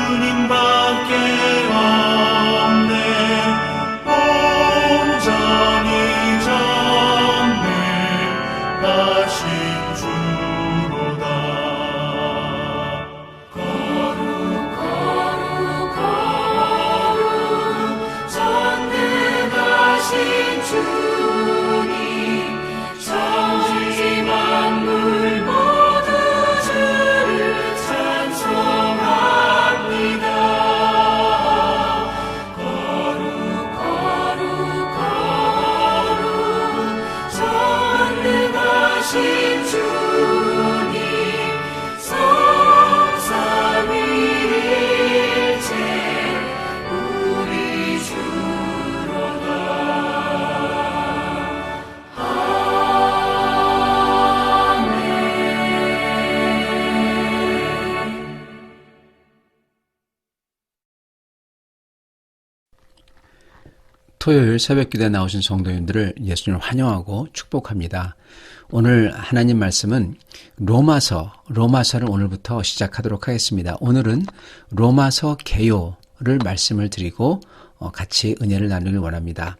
주님밖에 없네. 온전히 전능하신 주로다. 거룩 전능하신 주님, 천지 만물 모두 주를 찬송합니다. 거룩 전능하신 주님, 성삼 위일체 우리 주로다. 토요일 새벽기도에 나오신 성도님들을 예수님을 환영하고 축복합니다. 오늘 하나님 말씀은 로마서를 오늘부터 시작하도록 하겠습니다. 오늘은 로마서 개요를 말씀을 드리고 같이 은혜를 나누길 원합니다.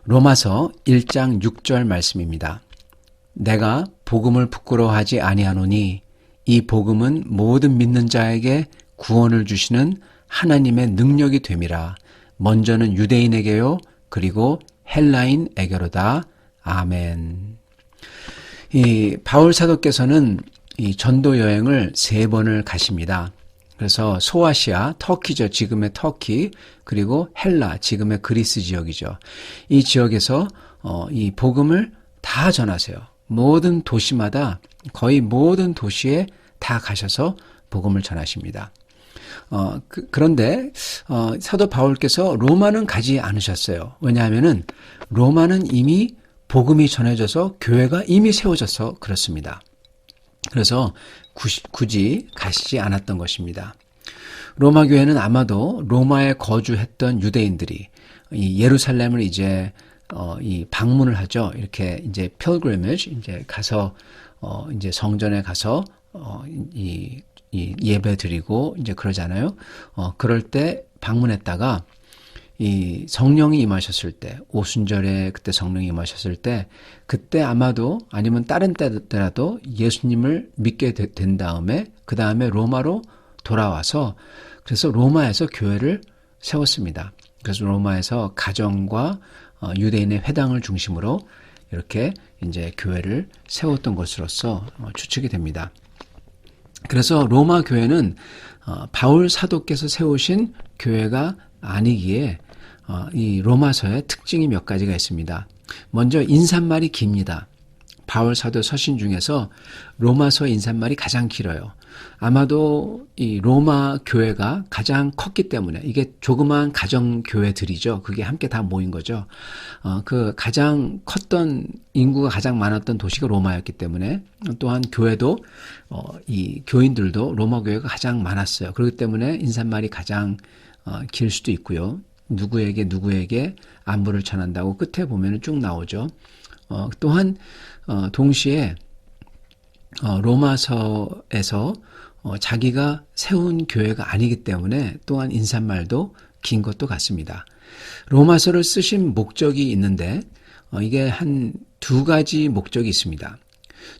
로마서 1장 6절 말씀입니다. 내가 복음을 부끄러워하지 아니하노니 이 복음은 모든 믿는 자에게 구원을 주시는 하나님의 능력이 됨이라. 먼저는 유대인에게요, 그리고 헬라인에게로다. 아멘. 이 바울 사도께서는 이 전도 여행을 3번을 가십니다. 그래서 소아시아, 터키죠. 지금의 터키, 그리고 헬라, 지금의 그리스 지역이죠. 이 지역에서 이 복음을 다 전하세요. 모든 도시마다, 거의 모든 도시에 다 가셔서 복음을 전하십니다. 그런데 사도 바울께서 로마는 가지 않으셨어요. 왜냐하면은 로마는 이미 복음이 전해져서 교회가 이미 세워져서 그렇습니다. 그래서 굳이 가시지 않았던 것입니다. 로마 교회는 아마도 로마에 거주했던 유대인들이 이 예루살렘을 이제 이 방문을 하죠. 이렇게 이제 pilgrimage, 이제 가서 이제 성전에 가서 이 예배 드리고 이제 그러잖아요. 그럴 때 방문했다가 이 성령이 임하셨을 때, 오순절에 그때 성령이 임하셨을 때, 그때 아마도 아니면 다른 때라도 예수님을 믿게 된 다음에 그 다음에 로마로 돌아와서 그래서 로마에서 교회를 세웠습니다. 그래서 로마에서 가정과 유대인의 회당을 중심으로 이렇게 이제 교회를 세웠던 것으로서 추측이 됩니다. 그래서 로마 교회는 바울 사도께서 세우신 교회가 아니기에 이 로마서의 특징이 몇 가지가 있습니다. 먼저 인사말이 깁니다. 바울 사도 서신 중에서 로마서 인사말이 가장 길어요. 아마도 이 로마 교회가 가장 컸기 때문에 이게 조그마한 가정 교회들이죠. 그게 함께 다 모인 거죠. 그 가장 컸던 인구가 가장 많았던 도시가 로마였기 때문에 또한 교회도 이 교인들도 로마 교회가 가장 많았어요. 그렇기 때문에 인사말이 가장 길 수도 있고요. 누구에게 안부를 전한다고 끝에 보면은 쭉 나오죠. 또한 동시에 로마서에서 자기가 세운 교회가 아니기 때문에 또한 인사말도 긴 것도 같습니다. 로마서를 쓰신 목적이 있는데 이게 한 2가지 목적이 있습니다.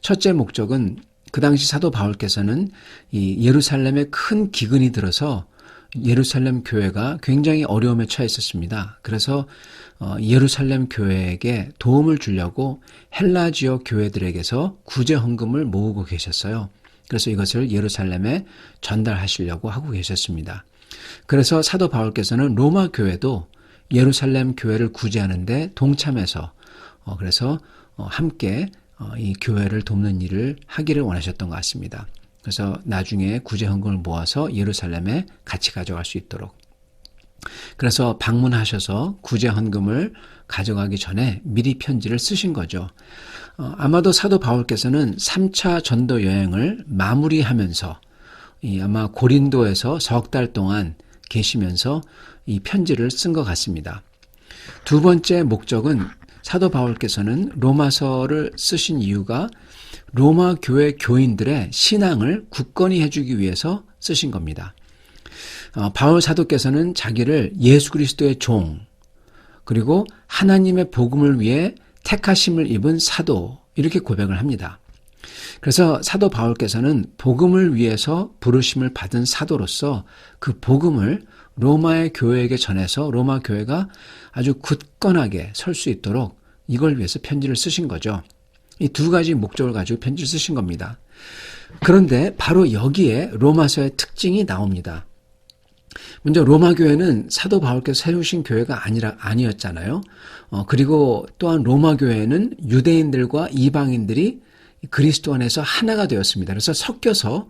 첫째 목적은 그 당시 사도 바울께서는 이 예루살렘에 큰 기근이 들어서 예루살렘 교회가 굉장히 어려움에 처해 있었습니다. 그래서 예루살렘 교회에게 도움을 주려고 헬라 지역 교회들에게서 구제 헌금을 모으고 계셨어요. 그래서 이것을 예루살렘에 전달하시려고 하고 계셨습니다. 그래서 사도 바울께서는 로마 교회도 예루살렘 교회를 구제하는데 동참해서 그래서 함께 이 교회를 돕는 일을 하기를 원하셨던 것 같습니다. 그래서 나중에 구제 헌금을 모아서 예루살렘에 같이 가져갈 수 있도록. 그래서 방문하셔서 구제 헌금을 가져가기 전에 미리 편지를 쓰신 거죠. 아마도 사도 바울께서는 3차 전도 여행을 마무리하면서 아마 고린도에서 석 달 동안 계시면서 이 편지를 쓴 것 같습니다. 두 번째 목적은 사도 바울께서는 로마서를 쓰신 이유가 로마 교회 교인들의 신앙을 굳건히 해주기 위해서 쓰신 겁니다. 바울 사도께서는 자기를 예수 그리스도의 종, 그리고 하나님의 복음을 위해 택하심을 입은 사도, 이렇게 고백을 합니다. 그래서 사도 바울께서는 복음을 위해서 부르심을 받은 사도로서 그 복음을 로마의 교회에게 전해서 로마 교회가 아주 굳건하게 설 수 있도록 이걸 위해서 편지를 쓰신 거죠. 이 두 가지 목적을 가지고 편지를 쓰신 겁니다. 그런데 바로 여기에 로마서의 특징이 나옵니다. 먼저 로마 교회는 사도 바울께서 세우신 교회가 아니었잖아요. 그리고 또한 로마 교회는 유대인들과 이방인들이 그리스도 안에서 하나가 되었습니다. 그래서 섞여서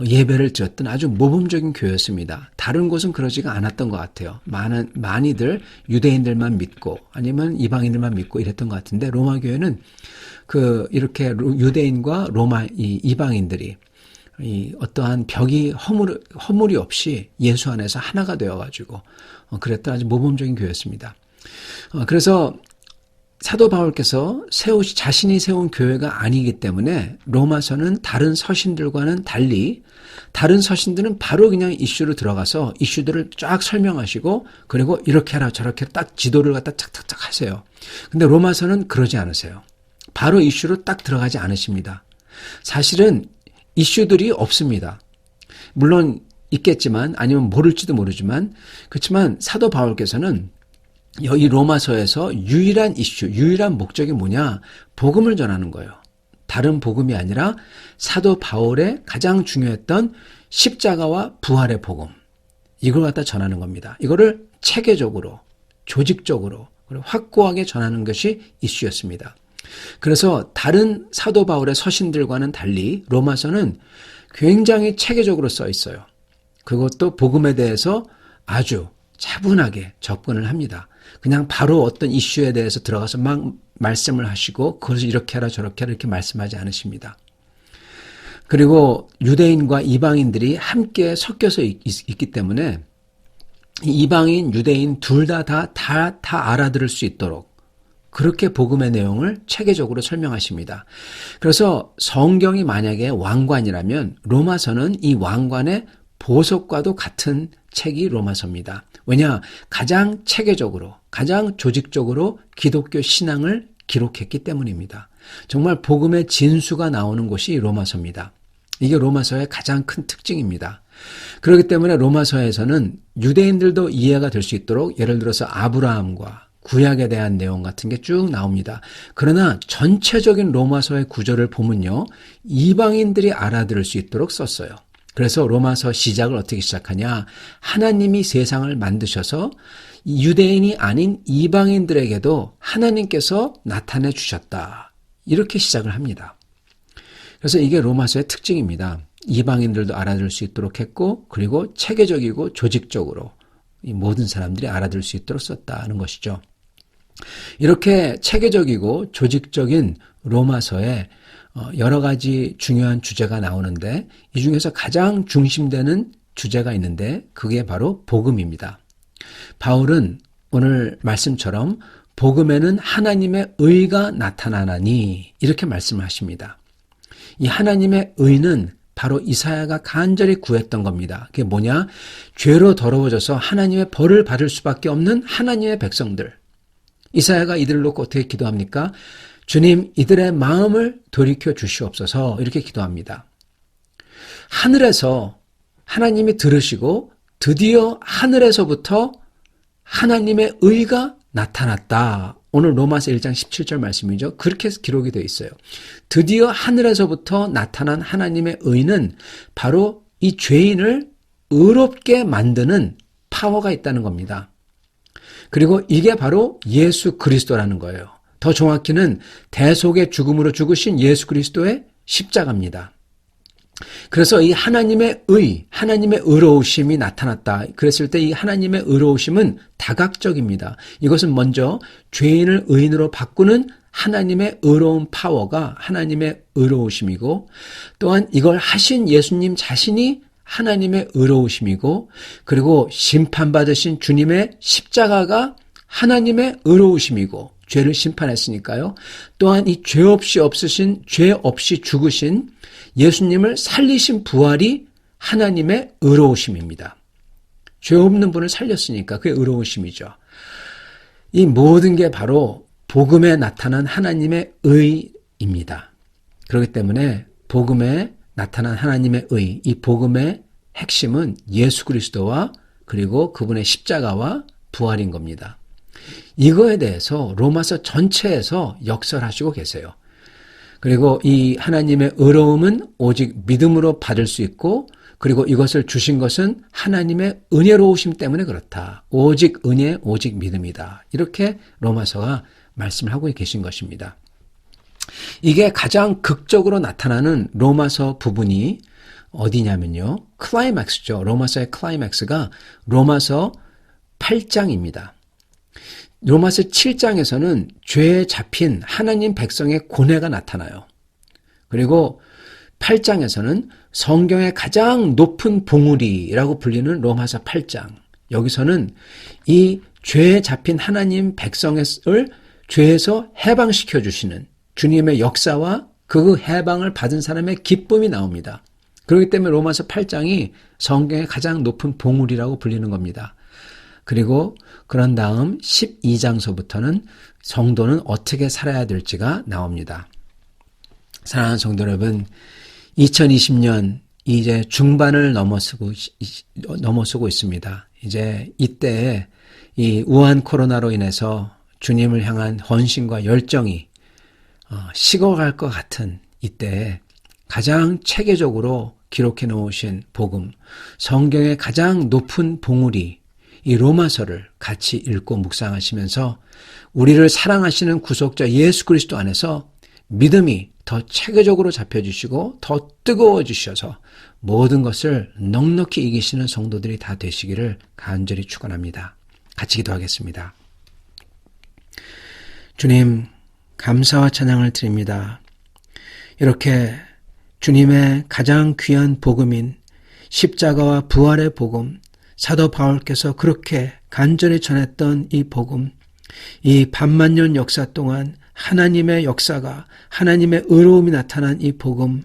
예배를 드렸던 아주 모범적인 교회였습니다. 다른 곳은 그러지가 않았던 것 같아요. 많이들 유대인들만 믿고 아니면 이방인들만 믿고 이랬던 것 같은데 로마 교회는 이렇게 유대인과 이방인들이 어떠한 벽이 허물이 없이 예수 안에서 하나가 되어가지고 그랬던 아주 모범적인 교회였습니다. 그래서 사도 바울께서 자신이 세운 교회가 아니기 때문에 로마서는 다른 서신들과는 달리 다른 서신들은 바로 그냥 이슈로 들어가서 이슈들을 쫙 설명하시고 그리고 이렇게 하라 저렇게 딱 지도를 갖다 착착착 하세요. 근데 로마서는 그러지 않으세요. 바로 이슈로 딱 들어가지 않으십니다. 사실은 이슈들이 없습니다. 물론 있겠지만 아니면 모를지도 모르지만 그렇지만 사도 바울께서는 이 로마서에서 유일한 유일한 목적이 뭐냐? 복음을 전하는 거예요. 다른 복음이 아니라 사도 바울의 가장 중요했던 십자가와 부활의 복음. 이걸 갖다 전하는 겁니다. 이거를 체계적으로, 조직적으로, 그리고 확고하게 전하는 것이 이슈였습니다. 그래서 다른 사도 바울의 서신들과는 달리 로마서는 굉장히 체계적으로 써 있어요. 그것도 복음에 대해서 아주 차분하게 접근을 합니다. 그냥 바로 어떤 이슈에 대해서 들어가서 막 말씀을 하시고 그것을 이렇게 하라 저렇게 하라 이렇게 말씀하지 않으십니다. 그리고 유대인과 이방인들이 함께 섞여서 있기 때문에 이방인, 유대인 둘 다 알아들을 수 있도록 그렇게 복음의 내용을 체계적으로 설명하십니다. 그래서 성경이 만약에 왕관이라면 로마서는 이 왕관의 보석과도 같은 책이 로마서입니다. 왜냐? 가장 체계적으로, 가장 조직적으로 기독교 신앙을 기록했기 때문입니다. 정말 복음의 진수가 나오는 곳이 로마서입니다. 이게 로마서의 가장 큰 특징입니다. 그렇기 때문에 로마서에서는 유대인들도 이해가 될 수 있도록 예를 들어서 아브라함과 구약에 대한 내용 같은 게 쭉 나옵니다. 그러나 전체적인 로마서의 구조를 보면요. 이방인들이 알아들을 수 있도록 썼어요. 그래서 로마서 시작을 어떻게 시작하냐? 하나님이 세상을 만드셔서 유대인이 아닌 이방인들에게도 하나님께서 나타내 주셨다. 이렇게 시작을 합니다. 그래서 이게 로마서의 특징입니다. 이방인들도 알아들을 수 있도록 했고 그리고 체계적이고 조직적으로 이 모든 사람들이 알아들을 수 있도록 썼다는 것이죠. 이렇게 체계적이고 조직적인 로마서에 여러 가지 중요한 주제가 나오는데 이 중에서 가장 중심되는 주제가 있는데 그게 바로 복음입니다. 바울은 오늘 말씀처럼 복음에는 하나님의 의가 나타나나니 이렇게 말씀을 하십니다. 이 하나님의 의는 바로 이사야가 간절히 구했던 겁니다. 그게 뭐냐? 죄로 더러워져서 하나님의 벌을 받을 수밖에 없는 하나님의 백성들. 이사야가 이들을 놓고 어떻게 기도합니까? 주님, 이들의 마음을 돌이켜 주시옵소서 이렇게 기도합니다. 하늘에서 하나님이 들으시고 드디어 하늘에서부터 하나님의 의가 나타났다. 오늘 로마서 1장 17절 말씀이죠. 그렇게 기록이 되어 있어요. 드디어 하늘에서부터 나타난 하나님의 의는 바로 이 죄인을 의롭게 만드는 파워가 있다는 겁니다. 그리고 이게 바로 예수 그리스도라는 거예요. 더 정확히는 대속의 죽음으로 죽으신 예수 그리스도의 십자가입니다. 그래서 이 하나님의 의, 하나님의 의로우심이 나타났다. 그랬을 때 이 하나님의 의로우심은 다각적입니다. 이것은 먼저 죄인을 의인으로 바꾸는 하나님의 의로운 파워가 하나님의 의로우심이고 또한 이걸 하신 예수님 자신이 하나님의 의로우심이고 그리고 심판받으신 주님의 십자가가 하나님의 의로우심이고 죄를 심판했으니까요. 또한 이 죄 없이 죽으신 예수님을 살리신 부활이 하나님의 의로우심입니다. 죄 없는 분을 살렸으니까 그게 의로우심이죠. 이 모든 게 바로 복음에 나타난 하나님의 의입니다. 그렇기 때문에 복음에 나타난 하나님의 의, 이 복음의 핵심은 예수 그리스도와 그리고 그분의 십자가와 부활인 겁니다. 이거에 대해서 로마서 전체에서 역설하시고 계세요. 그리고 이 하나님의 의로움은 오직 믿음으로 받을 수 있고 그리고 이것을 주신 것은 하나님의 은혜로우심 때문에 그렇다. 오직 은혜, 오직 믿음이다. 이렇게 로마서가 말씀을 하고 계신 것입니다. 이게 가장 극적으로 나타나는 로마서 부분이 어디냐면요. 클라이맥스죠. 로마서의 클라이맥스가 로마서 8장입니다. 로마서 7장에서는 죄에 잡힌 하나님 백성의 고뇌가 나타나요. 그리고 8장에서는 성경의 가장 높은 봉우리라고 불리는 로마서 8장. 여기서는 이 죄에 잡힌 하나님 백성을 죄에서 해방시켜 주시는 주님의 역사와 그 해방을 받은 사람의 기쁨이 나옵니다. 그렇기 때문에 로마서 8장이 성경의 가장 높은 봉우리라고 불리는 겁니다. 그리고 그런 다음 12장서부터는 성도는 어떻게 살아야 될지가 나옵니다. 사랑하는 성도 여러분, 2020년 이제 중반을 넘어서고 있습니다. 이제 이때에 이 우한 코로나로 인해서 주님을 향한 헌신과 열정이 식어갈 것 같은 이때에 가장 체계적으로 기록해 놓으신 복음, 성경의 가장 높은 봉우리, 이 로마서를 같이 읽고 묵상하시면서 우리를 사랑하시는 구속자 예수 그리스도 안에서 믿음이 더 체계적으로 잡혀주시고 더 뜨거워지셔서 모든 것을 넉넉히 이기시는 성도들이 다 되시기를 간절히 축원합니다. 같이 기도하겠습니다. 주님, 감사와 찬양을 드립니다. 이렇게 주님의 가장 귀한 복음인 십자가와 부활의 복음, 사도 바울께서 그렇게 간절히 전했던 이 복음, 이 반만년 역사 동안 하나님의 역사가, 하나님의 의로움이 나타난 이 복음,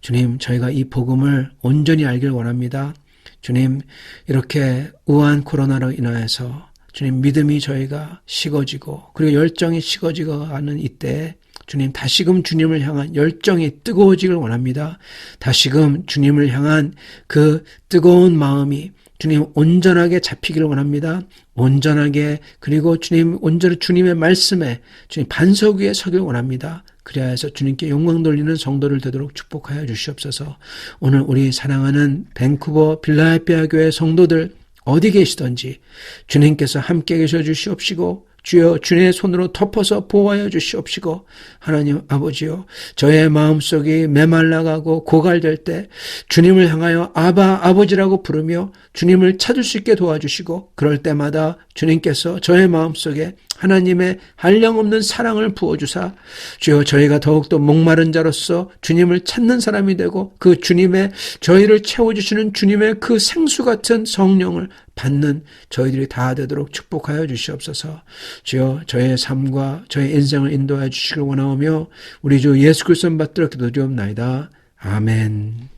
주님, 저희가 이 복음을 온전히 알길 원합니다. 주님, 이렇게 우한 코로나로 인하여서 주님, 믿음이 저희가 식어지고 그리고 열정이 식어지고 하는 이때에 주님, 다시금 주님을 향한 열정이 뜨거워지길 원합니다. 다시금 주님을 향한 그 뜨거운 마음이 주님 온전하게 잡히기를 원합니다. 온전하게, 그리고 주님 온전히 주님의 말씀에 주님 반석 위에 서길 원합니다. 그래야 해서 주님께 영광 돌리는 성도를 되도록 축복하여 주시옵소서. 오늘 우리 사랑하는 밴쿠버 빌라델피아 교회 성도들 어디 계시던지 주님께서 함께 계셔 주시옵시고 주여 주님의 손으로 덮어서 보호하여 주시옵시고 하나님 아버지요, 저의 마음속이 메말라가고 고갈될 때 주님을 향하여 아바 아버지라고 부르며 주님을 찾을 수 있게 도와주시고 그럴 때마다 주님께서 저의 마음속에 하나님의 한량없는 사랑을 부어주사 주여 저희가 더욱더 목마른 자로서 주님을 찾는 사람이 되고 그 주님의 저희를 채워주시는 주님의 그 생수 같은 성령을 받는 저희들이 다 되도록 축복하여 주시옵소서. 주여 저의 삶과 저의 인생을 인도하여 주시길 원하오며 우리 주 예수 그리스도 받들어 기도드리옵나이다. 아멘.